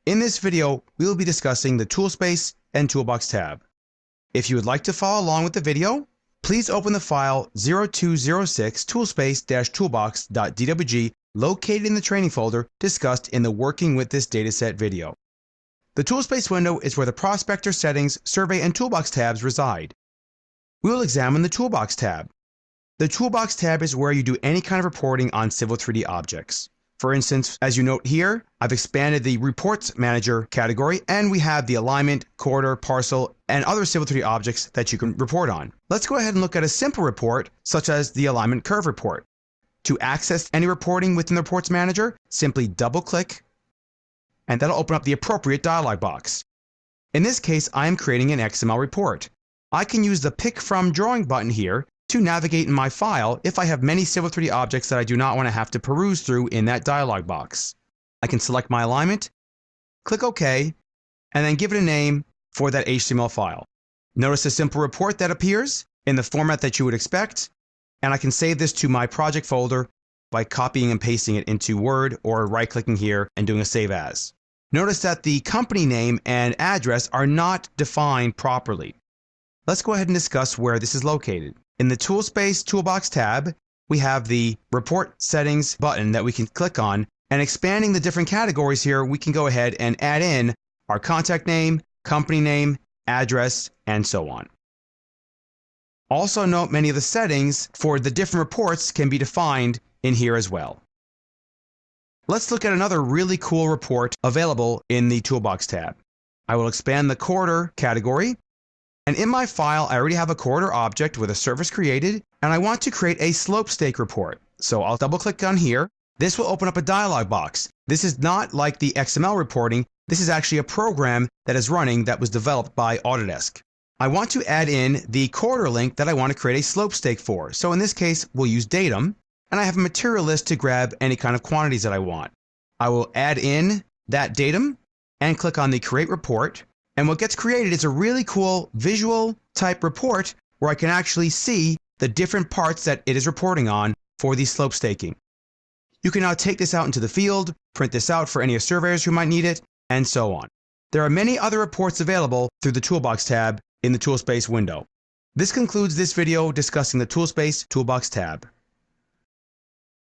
In this video, we will be discussing the Toolspace and Toolbox tab. If you would like to follow along with the video, please open the file 0206 toolspace-toolbox.dwg located in the training folder discussed in the Working with this dataset video. The Toolspace window is where the Prospector Settings, Survey, and Toolbox tabs reside. We will examine the Toolbox tab. The Toolbox tab is where you do any kind of reporting on Civil 3D objects. For instance, as you note here, I've expanded the Reports Manager category, and we have the alignment, quarter, parcel, and other Civil 3D objects that you can report on. Let's go ahead and look at a simple report, such as the Alignment Curve report. To access any reporting within the Reports Manager, simply double-click, and that'll open up the appropriate dialog box. In this case, I am creating an XML report. I can use the Pick From Drawing button here to navigate in my file if I have many Civil 3D objects that I do not want to have to peruse through in that dialog box. I can select my alignment, click OK, and then give it a name for that HTML file. Notice the simple report that appears in the format that you would expect, and I can save this to my project folder by copying and pasting it into Word or right-clicking here and doing a Save As. Notice that the company name and address are not defined properly. Let's go ahead and discuss where this is located. In the Toolspace Toolbox tab, we have the Report Settings button that we can click on, and expanding the different categories here, we can go ahead and add in our contact name, company name, address, and so on. Also note many of the settings for the different reports can be defined in here as well. Let's look at another really cool report available in the Toolbox tab. I will expand the quarter category. And in my file, I already have a quarter object with a surface created, and I want to create a slope stake report. So I'll double click on here. This will open up a dialog box. This is not like the XML reporting. This is actually a program that is running that was developed by Autodesk. I want to add in the quarter link that I want to create a slope stake for. So in this case, we'll use datum, and I have a material list to grab any kind of quantities that I want. I will add in that datum and click on the Create Report. And what gets created is a really cool visual type report where I can actually see the different parts that it is reporting on for the slope staking. You can now take this out into the field, print this out for any surveyors who might need it, and so on. There are many other reports available through the Toolbox tab in the Toolspace window. This concludes this video discussing the Toolspace Toolbox tab.